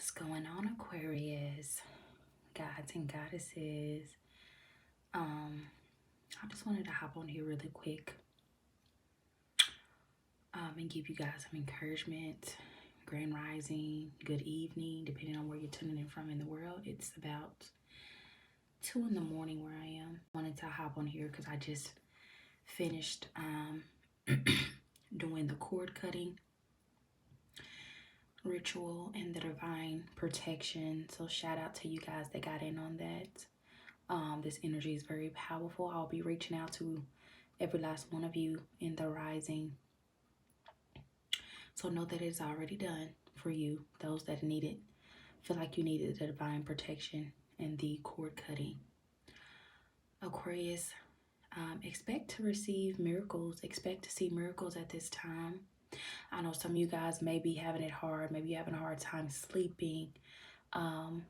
What's going on, Aquarius? Gods and goddesses. I just wanted to hop on here really quick and give you guys some encouragement. Grand rising, good evening, depending on where you're tuning in from in the world. It's about 2 in the morning where I am. I wanted to hop on here because I just finished doing the cord cutting ritual and the divine protection. So shout out to you guys that got in on that. This energy is very powerful. I'll be reaching out to every last one of you in the rising. So know that it's already done for you. Those that need it, feel like you needed the divine protection and the cord cutting. Aquarius, expect to receive miracles. Expect to see miracles at this time. I know some of you guys may be having it hard. Maybe you're having a hard time sleeping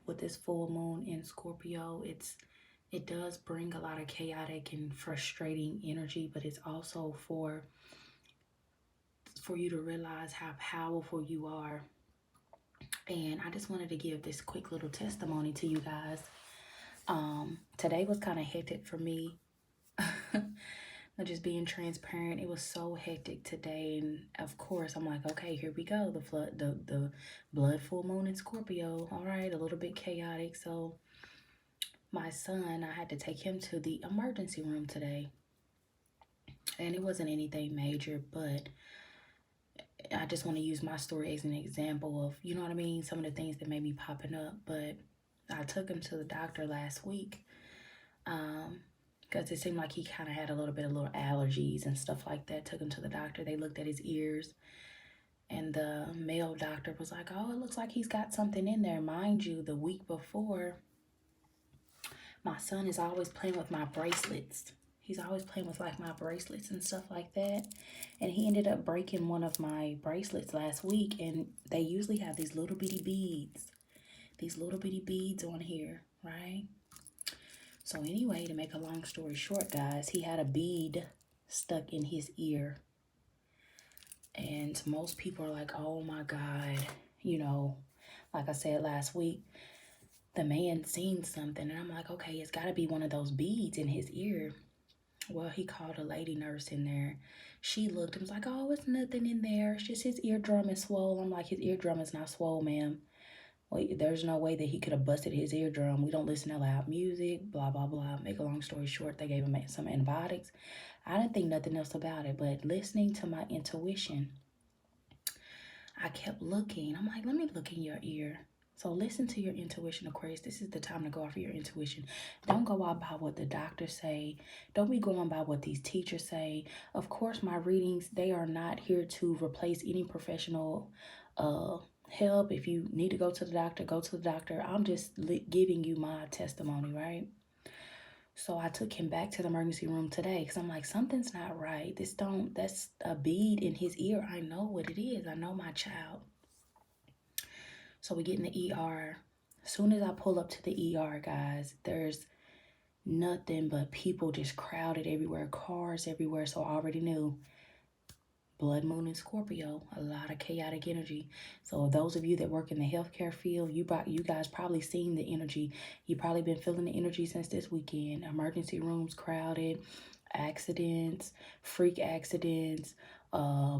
with this full moon in Scorpio. It does bring a lot of chaotic and frustrating energy, but it's also for you to realize how powerful you are. And I just wanted to give this quick little testimony to you guys. Today was kind of hectic for me. Just being transparent, it was so hectic today, and of course I'm like, okay, here we go, the blood full moon in Scorpio. All right, a little bit chaotic. So my son, I had to take him to the emergency room today, and it wasn't anything major, but I just want to use my story as an example of, you know what I mean, some of the things that may be popping up. But I took him to the doctor last week because it seemed like he kind of had a little allergies and stuff like that. Took him to the doctor. They looked at his ears, and the male doctor was like, oh, it looks like he's got something in there. Mind you, the week before, my son is always playing with my bracelets. He's always playing with like my bracelets and stuff like that. And he ended up breaking one of my bracelets last week. And they usually have these little bitty beads. These little bitty beads on here, right? So anyway, to make a long story short, guys, he had a bead stuck in his ear. And most people are like, oh my God, you know, like I said last week, the man seen something. And I'm like, okay, it's got to be one of those beads in his ear. Well, he called a lady nurse in there. She looked and was like, oh, it's nothing in there. It's just his eardrum is swollen. I'm like, his eardrum is not swollen, ma'am. Well, there's no way that he could have busted his eardrum. We don't listen to loud music, blah, blah, blah. Make a long story short, they gave him some antibiotics. I didn't think nothing else about it, but listening to my intuition, I kept looking. I'm like, let me look in your ear. So listen to your intuition, Aquarius. This is the time to go off of your intuition. Don't go out by what the doctors say. Don't be going by what these teachers say. Of course, my readings, they are not here to replace any professional help. If you need to go to the doctor, go to the doctor. I'm just giving you my testimony, right? So I took him back to the emergency room today because I'm like, something's not right. That's a bead in his ear. I know what it is. I know my child. So we get in the ER. As soon as I pull up to the ER, guys, there's nothing but people just crowded everywhere, cars everywhere. So I already knew blood moon in Scorpio, a lot of chaotic energy. So those of you that work in the healthcare field, you guys probably seen the energy. You probably been feeling the energy since this weekend. Emergency rooms crowded, accidents, freak accidents,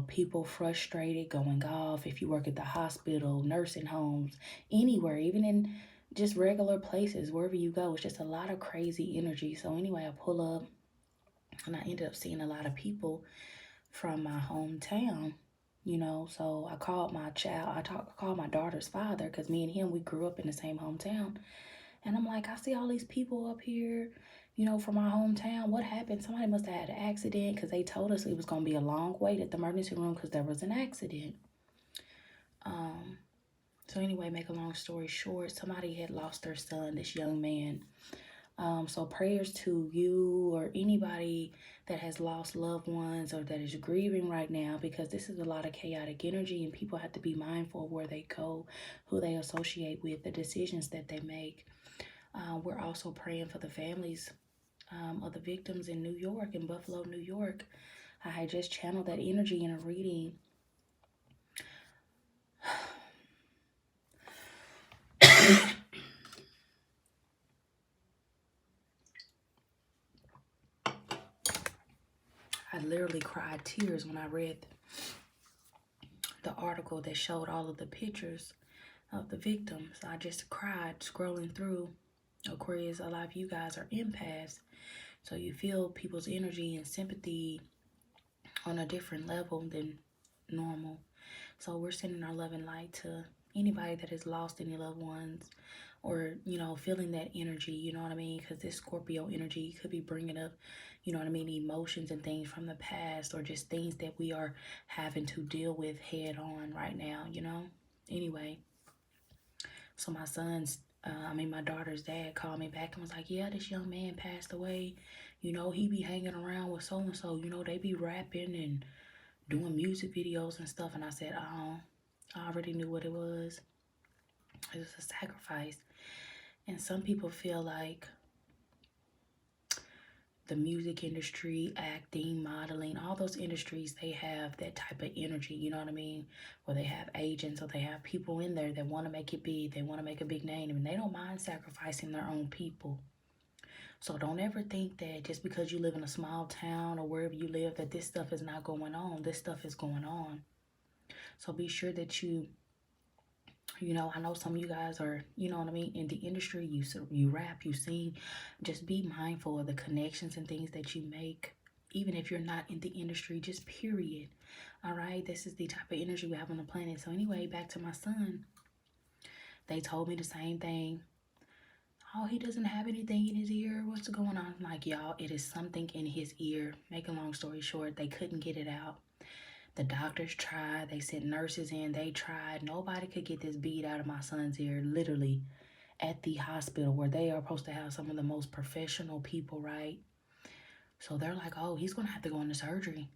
people frustrated, going off. If you work at the hospital, nursing homes, anywhere, even in just regular places, wherever you go, it's just a lot of crazy energy. So anyway, I pull up and I ended up seeing a lot of people from my hometown, you know. So I called my called my daughter's father, because me and him, we grew up in the same hometown. And I'm like, I see all these people up here, you know, from my hometown. What happened? Somebody must have had an accident, because they told us it was going to be a long wait at the emergency room because there was an accident. So anyway, make a long story short, somebody had lost their son, this young man. So prayers to you or anybody that has lost loved ones or that is grieving right now, because this is a lot of chaotic energy and people have to be mindful of where they go, who they associate with, the decisions that they make. We're also praying for the families of the victims in New York, in Buffalo, New York. I had just channeled that energy in a reading. I literally cried tears when I read the article that showed all of the pictures of the victims. I just cried scrolling through. Aquarius, a lot of you guys are empaths, so you feel people's energy and sympathy on a different level than normal. So we're sending our love and light to anybody that has lost any loved ones, or, you know, feeling that energy, you know what I mean? Because this Scorpio energy could be bringing up, you know what I mean, emotions and things from the past, or just things that we are having to deal with head on right now, you know? Anyway, so my daughter's dad called me back and was like, yeah, this young man passed away. You know, he be hanging around with so-and-so. You know, they be rapping and doing music videos and stuff. And I said, oh, I already knew what it was. It was a sacrifice. And some people feel like the music industry, acting, modeling, all those industries, they have that type of energy, you know what I mean? Where they have agents or they have people in there that want to make it big, they want to make a big name, and they don't mind sacrificing their own people. So don't ever think that just because you live in a small town or wherever you live that this stuff is not going on. This stuff is going on. So be sure that you know, I know some of you guys are, you know what I mean, in the industry, you rap, you sing. Just be mindful of the connections and things that you make, even if you're not in the industry, just period. All right, this is the type of energy we have on the planet. So anyway, back to my son. They told me the same thing. Oh, he doesn't have anything in his ear. What's going on? I'm like, y'all, it is something in his ear. Make a long story short, they couldn't get it out. The doctors tried. They sent nurses in. They tried. Nobody could get this bead out of my son's ear, literally, at the hospital where they are supposed to have some of the most professional people, right? So they're like, oh, he's going to have to go into surgery.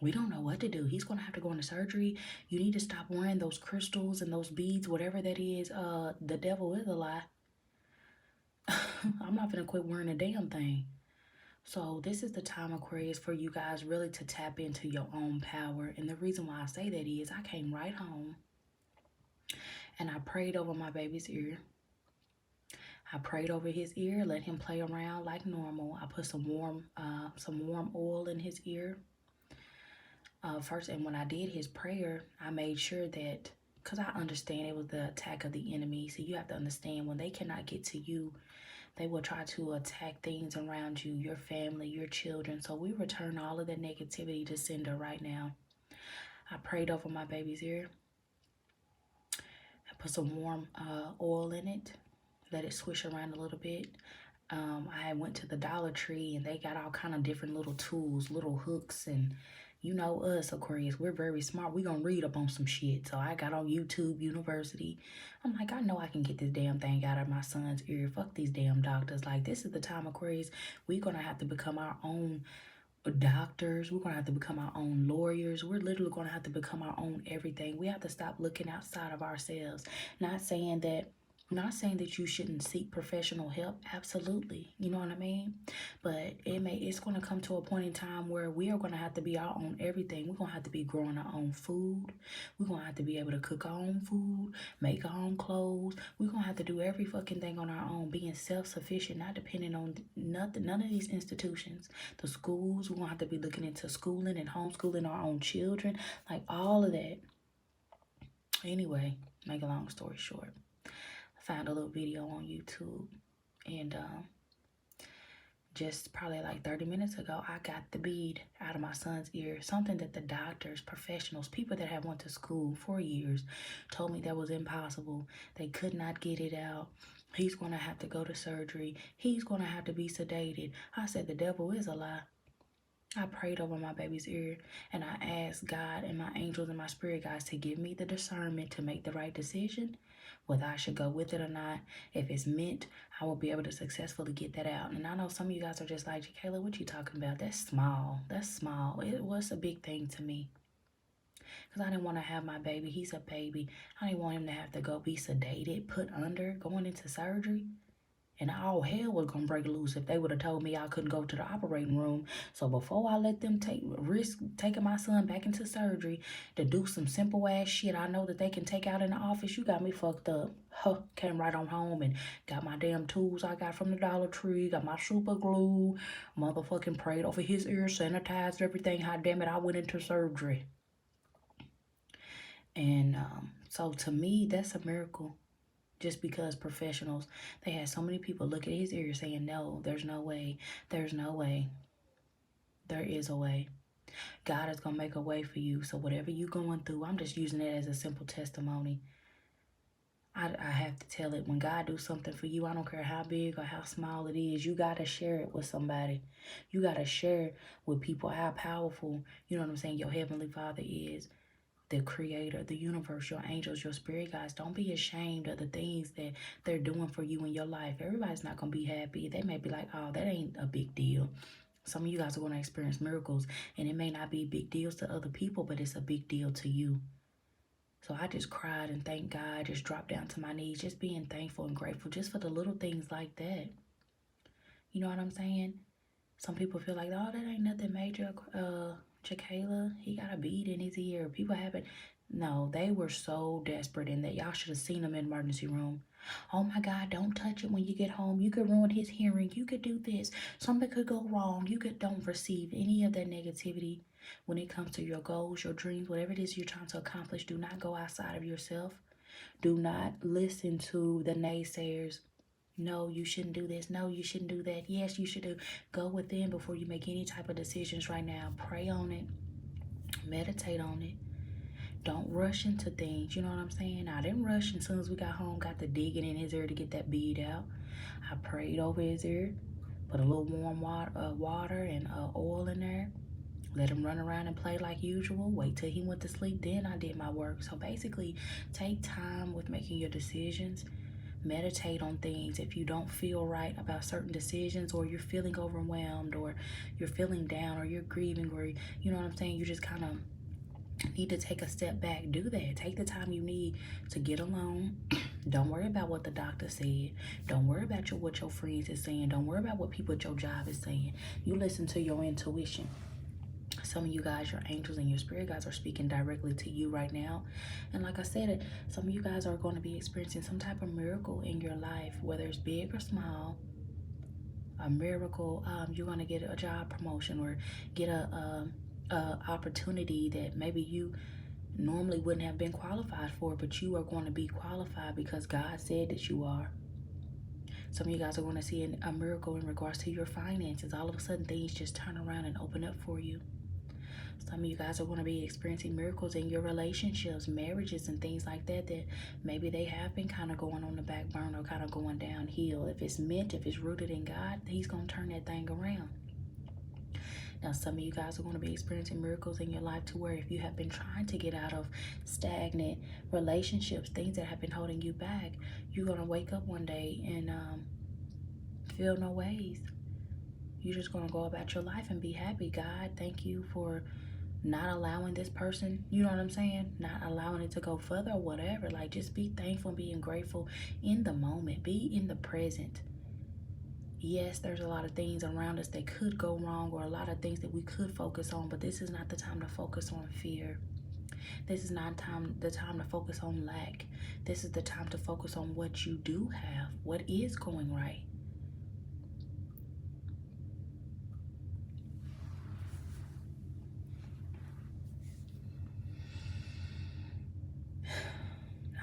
We don't know what to do. He's going to have to go into surgery. You need to stop wearing those crystals and those beads, whatever that is. The devil is a lie. I'm not going to quit wearing a damn thing. So this is the time, Aquarius, for you guys really to tap into your own power. And the reason why I say that is I came right home and I prayed over my baby's ear. I prayed over his ear, let him play around like normal. I put some warm oil in his ear first. And when I did his prayer, I made sure that, because I understand it was the attack of the enemy. So you have to understand, when they cannot get to you, they will try to attack things around you, your family, your children. So we return all of that negativity to sender right now. I prayed over my baby's ear. I put some warm oil in it. Let it swish around a little bit. I went to the Dollar Tree and they got all kind of different little tools, little hooks, and you know us, Aquarius, we're very smart. We gonna read up on some shit. So I got on YouTube University. I'm like, I know I can get this damn thing out of my son's ear. Fuck these damn doctors. Like, this is the time, Aquarius, we're gonna have to become our own doctors. We're gonna have to become our own lawyers. We're literally gonna have to become our own everything. We have to stop looking outside of ourselves. Not saying that you shouldn't seek professional help. Absolutely. You know what I mean? But it's going to come to a point in time where we are going to have to be our own everything. We're going to have to be growing our own food. We're going to have to be able to cook our own food, make our own clothes. We're going to have to do every fucking thing on our own, being self-sufficient, not depending on nothing, none of these institutions. The schools, we're going to have to be looking into schooling and homeschooling our own children, like all of that. Anyway, make a long story short, found a little video on YouTube, and just probably like 30 minutes ago, I got the bead out of my son's ear. Something that the doctors, professionals, people that have went to school for years told me that was impossible. They could not get it out. He's going to have to go to surgery. He's going to have to be sedated. I said, the devil is a lie. I prayed over my baby's ear, and I asked God and my angels and my spirit guides to give me the discernment to make the right decision, whether I should go with it or not. If it's meant, I will be able to successfully get that out. And I know some of you guys are just like, Kayla, what you talking about? That's small. That's small. It was a big thing to me, because I didn't want to have my baby. He's a baby. I didn't want him to have to go be sedated, put under, going into surgery. And all hell was gonna break loose if they would have told me I couldn't go to the operating room. So before I let them risk taking my son back into surgery to do some simple ass shit I know that they can take out in the office, you got me fucked up. Huh, came right on home and got my damn tools I got from the Dollar Tree, got my super glue, motherfucking prayed over his ears, sanitized everything. How damn it, I went into surgery. And so to me, that's a miracle. Just because professionals, they had so many people look at his ears saying, no, there's no way, there's no way. There is a way. God is going to make a way for you. So whatever you're going through, I'm just using it as a simple testimony. I have to tell it, when God do something for you, I don't care how big or how small it is, you got to share it with somebody. You got to share with people how powerful, you know what I'm saying, your Heavenly Father is. The creator, the universe, your angels, your spirit guides. Don't be ashamed of the things that they're doing for you in your life. Everybody's not going to be happy. They may be like, oh, that ain't a big deal. Some of you guys are going to experience miracles, and it may not be big deals to other people, but it's a big deal to you. So I just cried and thanked God, just dropped down to my knees, just being thankful and grateful just for the little things like that. You know what I'm saying? Some people feel like, oh, that ain't nothing major. Chakayla, he got a bead in his ear. People haven't. No, they were so desperate in that y'all should have seen them in the emergency room. Oh my God, don't touch it when you get home. You could ruin his hearing. You could do this. Something could go wrong. Don't receive any of that negativity when it comes to your goals, your dreams, whatever it is you're trying to accomplish. Do not go outside of yourself. Do not listen to the naysayers. No, you shouldn't do this. No, you shouldn't do that. Yes, you should do. Go within before you make any type of decisions right now. Pray on it. Meditate on it. Don't rush into things. You know what I'm saying? I didn't rush. As soon as we got home, got the digging in his ear to get that bead out. I prayed over his ear. Put a little warm water and oil in there. Let him run around and play like usual. Wait till he went to sleep. Then I did my work. So basically, take time with making your decisions. Meditate on things. If you don't feel right about certain decisions, or you're feeling overwhelmed, or you're feeling down, or you're grieving, or you know what I'm saying, you just kind of need to take a step back. Do that. Take the time you need to get alone. Don't worry about what the doctor said. Don't worry about what your friends is saying. Don't worry about what people at your job is saying. You listen to your intuition. Some of you guys, your angels and your spirit guides are speaking directly to you right now. And like I said, some of you guys are going to be experiencing some type of miracle in your life, whether it's big or small. A miracle, you're going to get a job promotion, or get a opportunity that maybe you normally wouldn't have been qualified for, but you are going to be qualified because God said that you are. Some of you guys are going to see a miracle in regards to your finances. All of a sudden, things just turn around and open up for you. Some of you guys are going to be experiencing miracles in your relationships, marriages, and things like that, that maybe they have been kind of going on the back burner, kind of going downhill. If it's meant, if it's rooted in God, he's going to turn that thing around. Now, some of you guys are going to be experiencing miracles in your life to where if you have been trying to get out of stagnant relationships, things that have been holding you back, you're going to wake up one day and feel no ways. You're just going to go about your life and be happy. God, thank you for not allowing this person, you know what I'm saying, not allowing it to go further or whatever. Like, just be thankful and being grateful in the moment. Be in the present. Yes, there's a lot of things around us that could go wrong, or a lot of things that we could focus on, but this is not the time to focus on fear. This is not the time to focus on lack. This is the time to focus on what you do have, what is going right.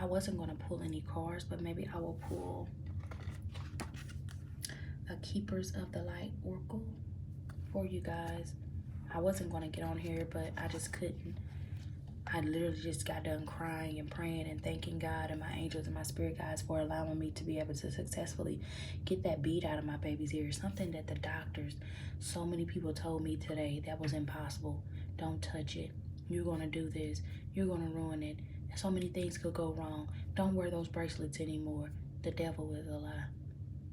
I wasn't going to pull any cards, but maybe I will pull a Keepers of the Light Oracle for you guys. I wasn't going to get on here, but I just couldn't. I literally just got done crying and praying and thanking God and my angels and my spirit guides for allowing me to be able to successfully get that bead out of my baby's ear. Something that the doctors, so many people told me today that was impossible. Don't touch it. You're going to do this. You're going to ruin it. So many things could go wrong. Don't wear those bracelets anymore. The devil is a lie.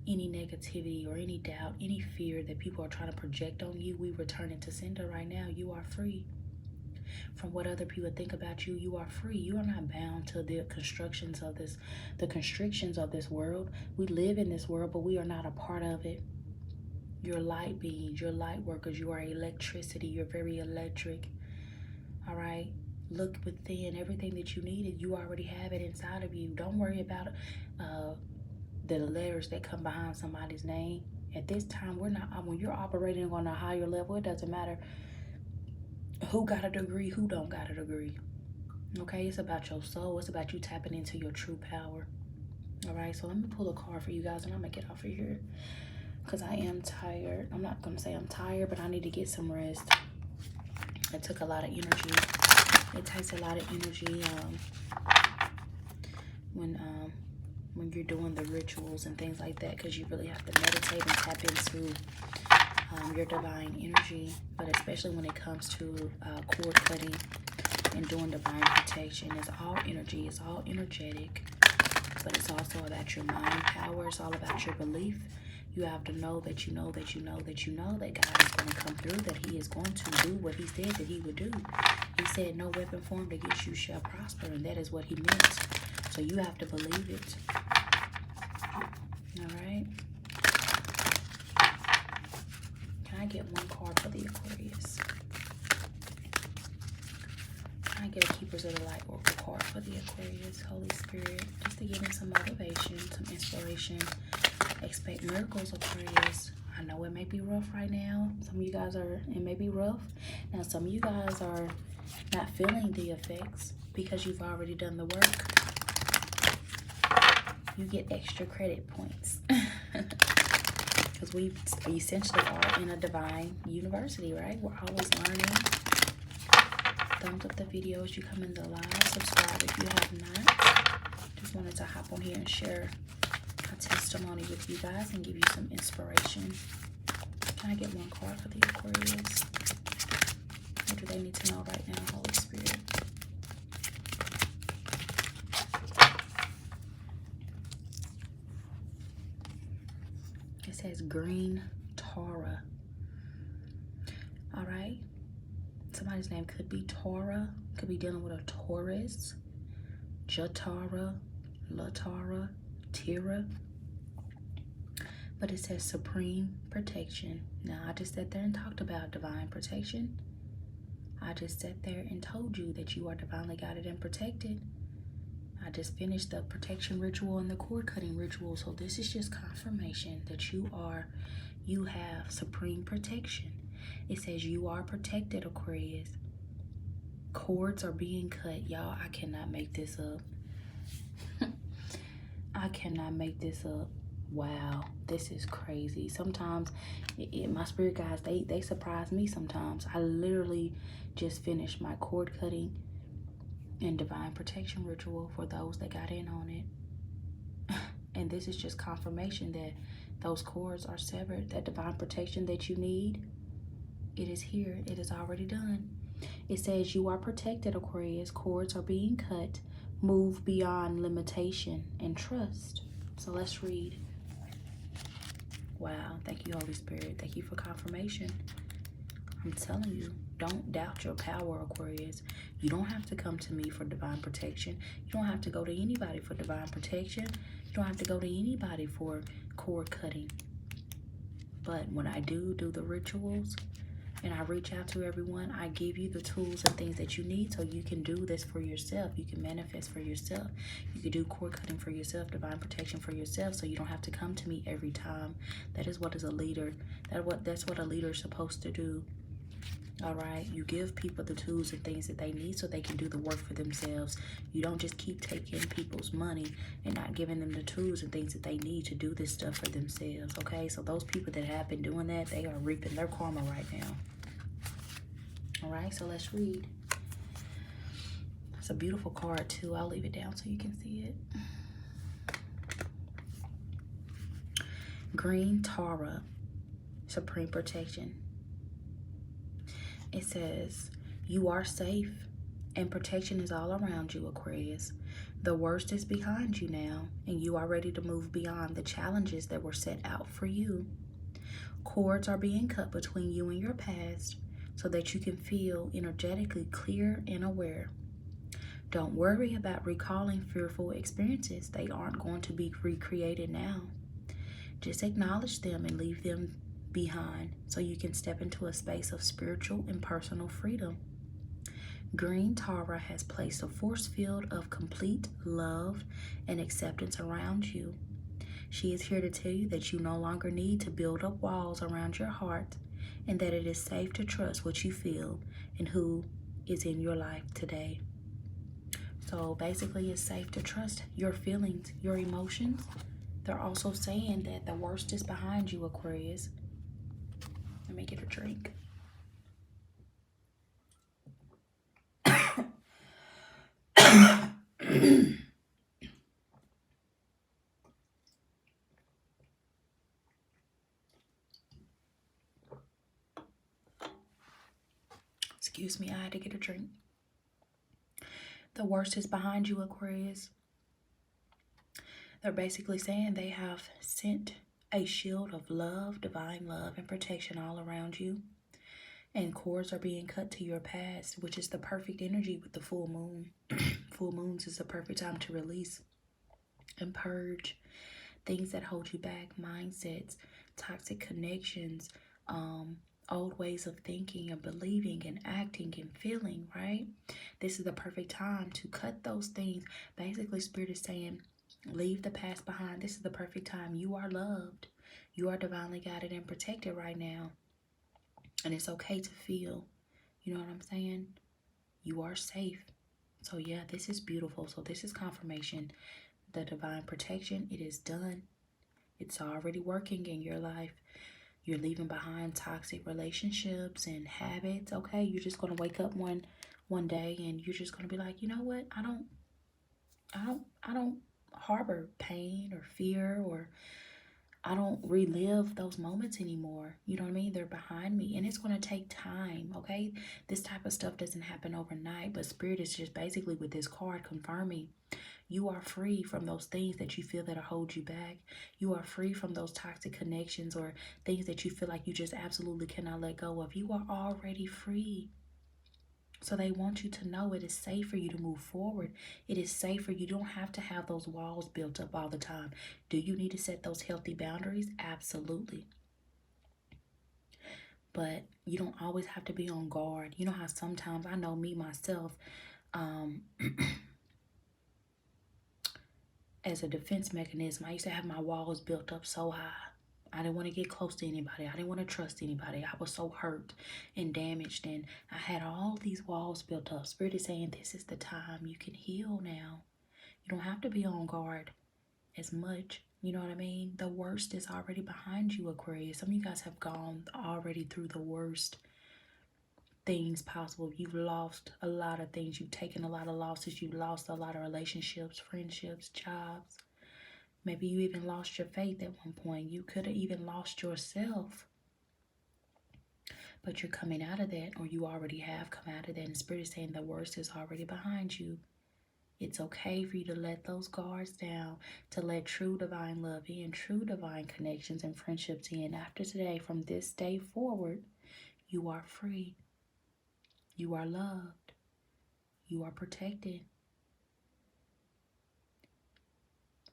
Any negativity or any doubt, any fear that people are trying to project on you, we return it to sender right now. You are free. from what other people think about you. You are free. You are not bound to the constrictions of this world. We live in this world, but we are not a part of it. You're light beings, you're light workers, you are electricity, you're very electric. All right? Look within. Everything that you needed, you already have it inside of you. Don't worry about the letters that come behind somebody's name. At this time, when you're operating on a higher level, it doesn't matter who got a degree, who don't got a degree. Okay? It's about your soul. It's about you tapping into your true power. All right? So let me pull a card for you guys, and I'm going to get off of here because I am tired. I'm not going to say I'm tired, but I need to get some rest. It took a lot of energy. It takes a lot of energy when you're doing the rituals and things like that, because you really have to meditate and tap into your divine energy. But especially when it comes to cord cutting and doing divine protection, it's all energy. It's all energetic, but it's also about your mind power. It's all about your belief. You have to know that you know that you know that you know that God is going to come through, that he is going to do what he said that he would do. He said, no weapon formed against you shall prosper, and that is what he meant. So you have to believe it. All right. Can I get one card for the Aquarius? Can I get a Keepers of the Light Oracle card for the Aquarius? Holy Spirit, just to give me some motivation, some inspiration. Expect miracles, Aquarius. I know it may be rough right now. Some of you guys it may be rough. Now, some of you guys are not feeling the effects because you've already done the work. You get extra credit points. Because we essentially are in a divine university, right? We're always learning. Thumbs up the video as you come in the live. Subscribe if you have not. Just wanted to hop on here and share a testimony with you guys and give you some inspiration. Can I get one card for the Aquarius? What do they need to know right now, Holy Spirit? It says green Tara. All right. Somebody's name could be Tara. Could be dealing with a Taurus, Jatara, Latara, Tira. But it says supreme protection. Now, I just sat there and talked about divine protection. I just sat there and told you that you are divinely guided and protected. I just finished the protection ritual and the cord cutting ritual. So this is just confirmation that you have supreme protection. It says you are protected, Aquarius. Cords are being cut. Y'all, I cannot make this up. I cannot make this up. Wow, this is crazy. Sometimes my spirit guides, they surprise me sometimes. I literally just finished my cord cutting and divine protection ritual for those that got in on it. And this is just confirmation that those cords are severed. That divine protection that you need, it is here. It is already done. It says you are protected, Aquarius. Cords are being cut. Move beyond limitation and trust. So let's read. Wow. Thank you, Holy Spirit. Thank you for confirmation. I'm telling you, don't doubt your power, Aquarius. You don't have to come to me for divine protection. You don't have to go to anybody for divine protection. You don't have to go to anybody for cord cutting. But when I do the rituals and I reach out to everyone, I give you the tools and things that you need so you can do this for yourself. You can manifest for yourself. You can do cord cutting for yourself, divine protection for yourself, so you don't have to come to me every time. That is what is a leader. That's what a leader is supposed to do. All right, you give people the tools and things that they need so they can do the work for themselves. You don't just keep taking people's money and not giving them the tools and things that they need to do this stuff for themselves, okay? So those people that have been doing that, they are reaping their karma right now. All right, so let's read. It's a beautiful card too. I'll leave it down so you can see it. Green Tara, supreme protection. It says, you are safe and protection is all around you, Aquarius. The worst is behind you now, and you are ready to move beyond the challenges that were set out for you. Cords are being cut between you and your past. so that you can feel energetically clear and aware. Don't worry about recalling fearful experiences. They aren't going to be recreated now. Just acknowledge them and leave them behind so you can step into a space of spiritual and personal freedom. Green Tara has placed a force field of complete love and acceptance around you. She is here to tell you that you no longer need to build up walls around your heart and that it is safe to trust what you feel and who is in your life today. So basically, it's safe to trust your feelings, your emotions. They're also saying that the worst is behind you, Aquarius. Let me get a drink. Excuse me, I had to get a drink. The worst is behind you, Aquarius. They're basically saying they have sent a shield of love, divine love, and protection all around you. And cords are being cut to your past, which is the perfect energy with the full moon. Full moons is the perfect time to release and purge things that hold you back, mindsets, toxic connections, old ways of thinking and believing and acting and feeling, right? This is the perfect time to cut those things. Basically, Spirit is saying, leave the past behind. This is the perfect time. You are loved. You are divinely guided and protected right now. And it's okay to feel, you know what I'm saying? You are safe. So yeah, this is beautiful. So this is confirmation. The divine protection, it is done. It's already working in your life. You're leaving behind toxic relationships and habits. Okay, you're just gonna wake up one day and you're just gonna be like, you know what? I don't harbor pain or fear, or I don't relive those moments anymore. You know what I mean? They're behind me, and it's going to take time, okay? This type of stuff doesn't happen overnight, but Spirit is just basically with this card confirming you are free from those things that you feel that hold you back. You are free from those toxic connections or things that you feel like you just absolutely cannot let go of. You are already free. So they want you to know it is safe for you to move forward. It is safer. You don't have to have those walls built up all the time. Do you need to set those healthy boundaries? Absolutely. But you don't always have to be on guard. You know how sometimes, I know me myself, as a defense mechanism, I used to have my walls built up so high. I didn't want to get close to anybody. I didn't want to trust anybody. I was so hurt and damaged, and I had all these walls built up. Spirit is saying this is the time you can heal now. You don't have to be on guard as much. You know what I mean? The worst is already behind you, Aquarius. Some of you guys have gone already through the worst things possible. You've lost a lot of things. You've taken a lot of losses. You've lost a lot of relationships, friendships, jobs. Maybe you even lost your faith at one point. You could have even lost yourself. But you're coming out of that, or you already have come out of that. And Spirit is saying the worst is already behind you. It's okay for you to let those guards down, to let true divine love in, true divine connections and friendships in. After today, from this day forward, you are free. You are loved. You are protected.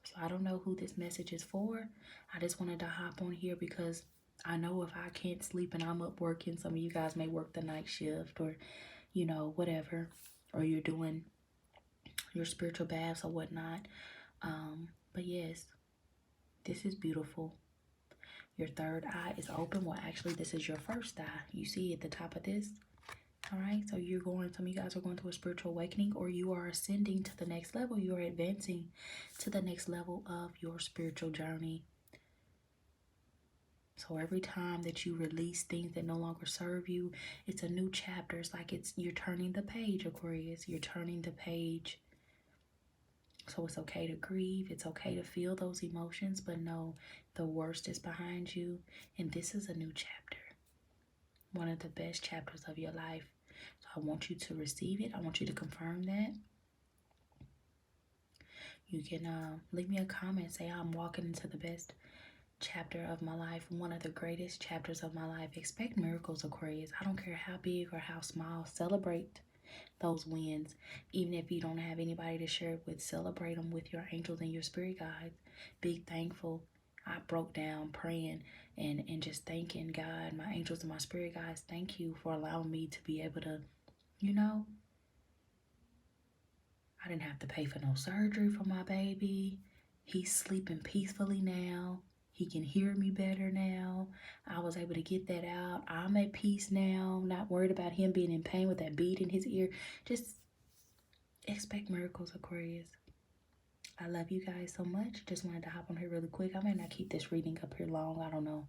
So I don't know who this message is for. I just wanted to hop on here because I know if I can't sleep and I'm up working, some of you guys may work the night shift or, you know, whatever, or you're doing your spiritual baths or whatnot. But yes, this is beautiful. Your third eye is open. Well, actually, this is your first eye. You see at the top of this. All right, so some of you guys are going through a spiritual awakening, or you are ascending to the next level. You are advancing to the next level of your spiritual journey. So every time that you release things that no longer serve you, it's a new chapter. It's like you're turning the page, Aquarius. You're turning the page. So it's okay to grieve. It's okay to feel those emotions, but no, the worst is behind you. And this is a new chapter. One of the best chapters of your life. So I want you to receive it. I want you to confirm that. You can leave me a comment. Say, I'm walking into the best chapter of my life, one of the greatest chapters of my life. Expect miracles, Aquarius. I don't care how big or how small. Celebrate those wins. Even if you don't have anybody to share it with, celebrate them with your angels and your spirit guides. Be thankful. I broke down praying and just thanking God, my angels and my spirit guides. Thank you for allowing me to be able to, you know, I didn't have to pay for no surgery for my baby. He's sleeping peacefully now. He can hear me better now. I was able to get that out. I'm at peace now. Not worried about him being in pain with that bead in his ear. Just expect miracles, Aquarius. I love you guys so much. Just wanted to hop on here really quick. I might not keep this reading up here long. I don't know.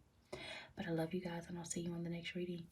But I love you guys, and I'll see you on the next reading.